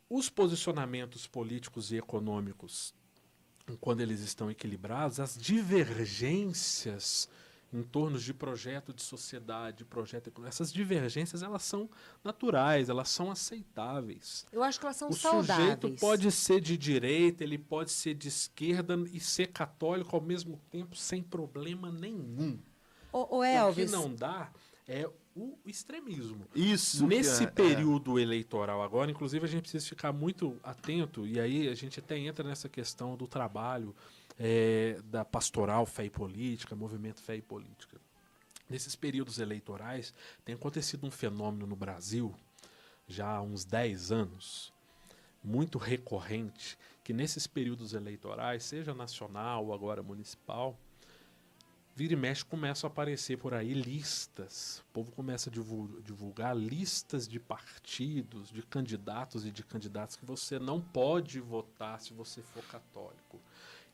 Os posicionamentos políticos e econômicos, quando eles estão equilibrados, as divergências em torno de projeto de sociedade, projeto econômico, essas divergências elas são naturais, elas são aceitáveis. Eu acho que elas são O sujeito saudáveis. pode ser de direita, ele pode ser de esquerda e ser católico ao mesmo tempo sem problema nenhum. Ô O que Elvis, não dá é o extremismo. Isso Nesse que período eleitoral agora, inclusive, a gente precisa ficar muito atento, e aí a gente até entra nessa questão do trabalho da pastoral Fé e Política, movimento Fé e Política. Nesses períodos eleitorais, tem acontecido um fenômeno no Brasil, já há uns 10 anos, muito recorrente, que nesses períodos eleitorais, seja nacional ou agora municipal, vira e mexe começam a aparecer por aí listas. O povo começa a divulgar listas de partidos, de candidatos e de candidatas que você não pode votar se você for católico.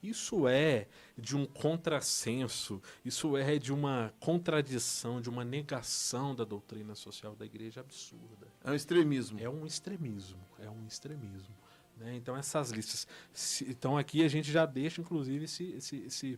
Isso é de um contrassenso, isso é de uma contradição, de uma negação da doutrina social da igreja absurda. é um extremismo. É um extremismo, é um extremismo. Né? Então essas listas... então aqui a gente já deixa, inclusive, esse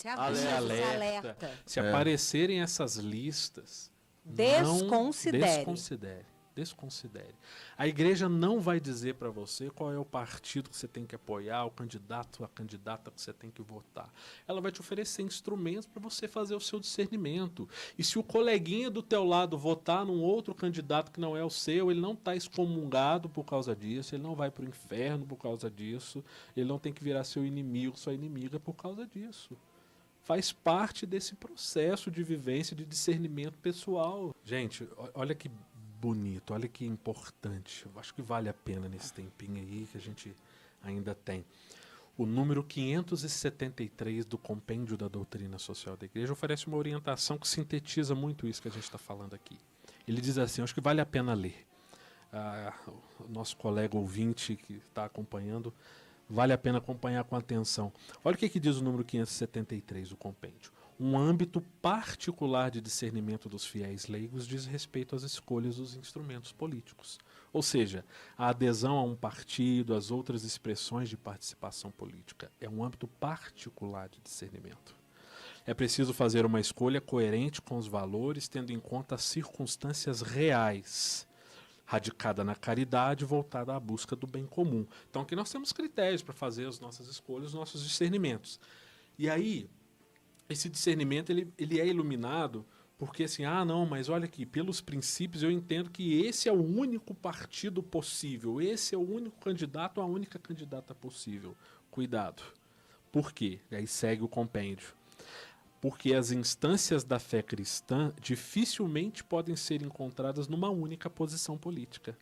aviso, Alerta. esse alerta. se aparecerem essas listas, Desconsidere. desconsidere. A igreja não vai dizer para você qual é o partido que você tem que apoiar, o candidato, a candidata que você tem que votar. Ela vai te oferecer instrumentos para você fazer o seu discernimento. E se o coleguinha do teu lado votar num outro candidato que não é o seu, ele não está excomungado por causa disso, ele não vai para o inferno por causa disso, ele não tem que virar seu inimigo, sua inimiga por causa disso. Faz parte desse processo de vivência, de discernimento pessoal. Gente, olha que bonito, olha que importante. Eu acho que vale a pena nesse tempinho aí que a gente ainda tem. O número 573 do Compêndio da Doutrina Social da Igreja oferece uma orientação que sintetiza muito isso que a gente está falando aqui. Ele diz assim, acho que vale a pena ler. O nosso colega ouvinte que está acompanhando, vale a pena acompanhar com atenção. Olha o que diz o número 573 do compêndio. Um âmbito particular de discernimento dos fiéis leigos diz respeito às escolhas dos instrumentos políticos. Ou seja, a adesão a um partido, as outras expressões de participação política. É um âmbito particular de discernimento. É preciso fazer uma escolha coerente com os valores, tendo em conta as circunstâncias reais, radicada na caridade, voltada à busca do bem comum. Então aqui nós temos critérios para fazer as nossas escolhas, os nossos discernimentos. E aí, esse discernimento ele é iluminado porque assim, não, mas olha aqui, pelos princípios eu entendo que esse é o único partido possível, esse é o único candidato, a única candidata possível. Cuidado. Por quê? Aí segue o compêndio. Porque as instâncias da fé cristã dificilmente podem ser encontradas numa única posição política.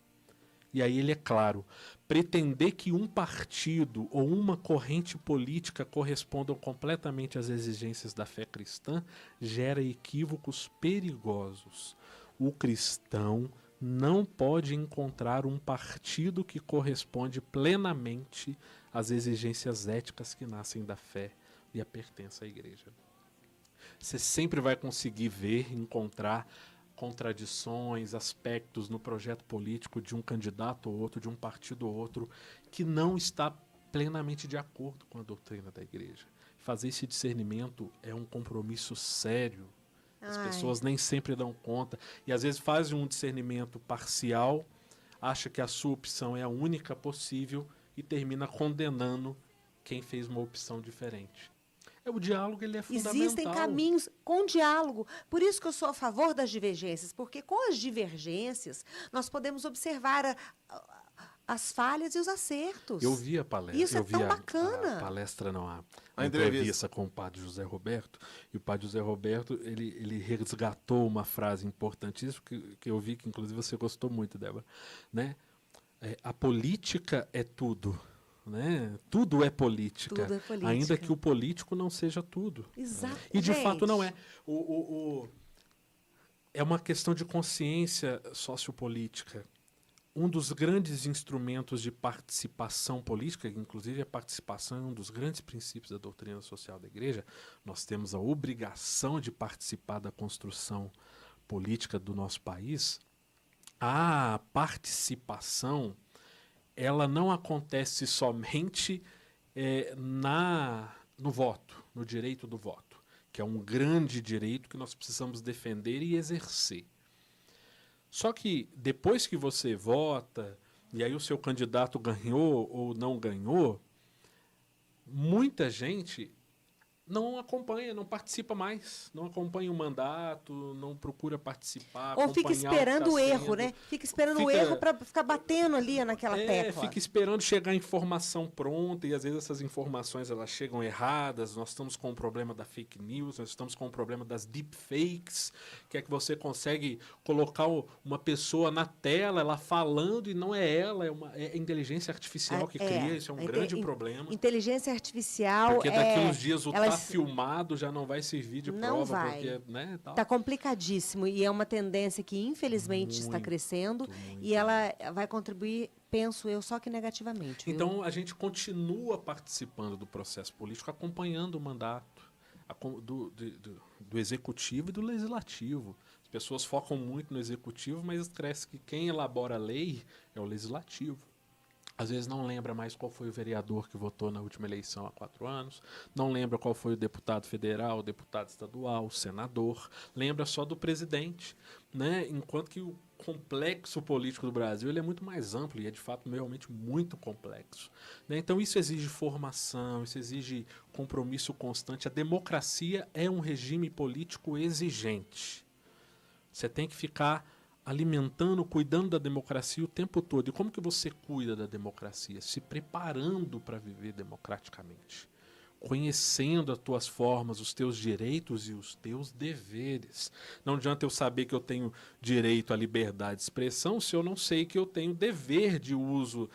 E aí ele é claro, pretender que um partido ou uma corrente política correspondam completamente às exigências da fé cristã gera equívocos perigosos. O cristão não pode encontrar um partido que corresponde plenamente às exigências éticas que nascem da fé e a pertença à igreja. Você sempre vai conseguir ver, encontrar contradições, aspectos no projeto político de um candidato ou outro, de um partido ou outro, que não está plenamente de acordo com a doutrina da igreja. Fazer esse discernimento é um compromisso sério. As pessoas nem sempre dão conta. E às vezes fazem um discernimento parcial, acha que a sua opção é a única possível e termina condenando quem fez uma opção diferente. O diálogo ele é fundamental. Existem caminhos com diálogo. Por isso que eu sou a favor das divergências, porque com as divergências nós podemos observar as falhas e os acertos. Eu vi a palestra. Isso é tão bacana. A palestra não, a entrevista com o padre José Roberto. E o padre José Roberto, ele resgatou uma frase importantíssima que eu vi que inclusive você gostou muito, Débora. Né? A política é tudo. Né? Tudo é política. Tudo é política. Ainda que o político não seja tudo. Exato. E de fato não é. É uma questão de consciência sociopolítica. Um dos grandes instrumentos de participação política, inclusive a participação é um dos grandes princípios da doutrina social da igreja, nós temos a obrigação de participar da construção política do nosso país. A participação ela não acontece somente no voto, no direito do voto, que é um grande direito que nós precisamos defender e exercer. Só que depois que você vota, e aí o seu candidato ganhou ou não ganhou, muita gente não acompanha, não participa mais, não acompanha o mandato, não procura participar, Ou fica acompanhar o que esperando está o erro, sendo. né? Fica esperando o Fica, erro para ficar batendo ali naquela tecla. fica esperando chegar a informação pronta e às vezes essas informações elas chegam erradas. Nós estamos com o problema da fake news, nós estamos com o problema das deepfakes, que é que você consegue colocar uma pessoa na tela, ela falando e não é ela, é a inteligência artificial que cria. Isso é um grande problema. Inteligência artificial porque daqui uns dias o ela tá filmado já não vai servir de não prova. vai. Porque, né, tal. Tá complicadíssimo e é uma tendência que infelizmente está crescendo e ela vai contribuir, penso eu, só que negativamente. Viu? Então a gente continua participando do processo político, acompanhando o mandato do executivo e do legislativo. As pessoas focam muito no executivo, mas esquece que quem elabora a lei é o legislativo. Às vezes não lembra mais qual foi o vereador que votou na última eleição há 4 anos, não lembra qual foi o deputado federal, o deputado estadual, o senador, lembra só do presidente, né? Enquanto que o complexo político do Brasil ele é muito mais amplo e é de fato realmente muito complexo, né? Então isso exige formação, isso exige compromisso constante. A democracia é um regime político exigente. Você tem que ficar alimentando, cuidando da democracia o tempo todo. E como que você cuida da democracia? Se preparando para viver democraticamente. Conhecendo as tuas formas, os teus direitos e os teus deveres. Não adianta eu saber que eu tenho direito à liberdade de expressão se eu não sei que eu tenho dever de uso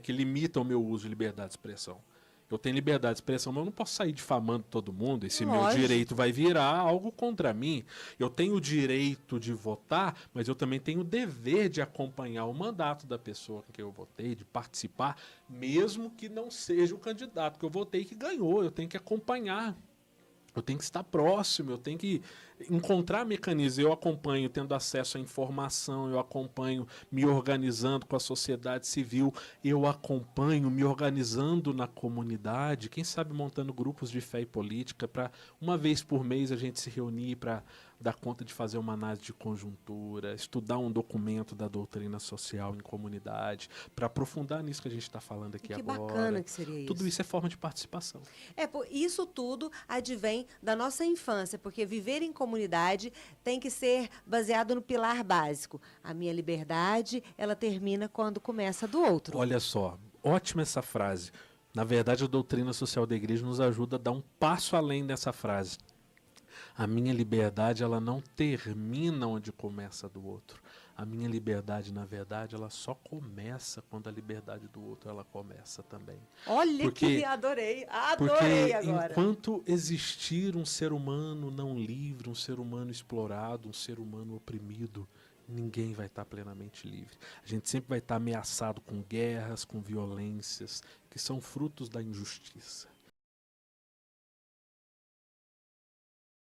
que limita o meu uso de liberdade de expressão. Eu tenho liberdade de expressão, mas eu não posso sair difamando todo mundo. Esse meu direito vai virar algo contra mim. Eu tenho o direito de votar, mas eu também tenho o dever de acompanhar o mandato da pessoa com quem eu votei, de participar, mesmo que não seja o candidato que eu votei que ganhou. Eu tenho que acompanhar. Eu tenho que estar próximo, eu tenho que encontrar mecanismos. Eu acompanho tendo acesso à informação, eu acompanho me organizando com a sociedade civil, eu acompanho me organizando na comunidade, quem sabe montando grupos de fé e política para uma vez por mês a gente se reunir para dar conta de fazer uma análise de conjuntura, estudar um documento da doutrina social em comunidade, para aprofundar nisso que a gente está falando aqui agora. Que bacana que seria isso. Tudo isso é forma de participação. Isso tudo advém da nossa infância, porque viver em comunidade tem que ser baseado no pilar básico. A minha liberdade, ela termina quando começa a do outro. Olha só, ótima essa frase. Na verdade, a doutrina social da igreja nos ajuda a dar um passo além dessa frase. A minha liberdade, ela não termina onde começa a do outro. A minha liberdade, na verdade, ela só começa quando a liberdade do outro, ela começa também. Olha que adorei agora. Enquanto existir um ser humano não livre, um ser humano explorado, um ser humano oprimido, ninguém vai estar plenamente livre. A gente sempre vai estar ameaçado com guerras, com violências, que são frutos da injustiça.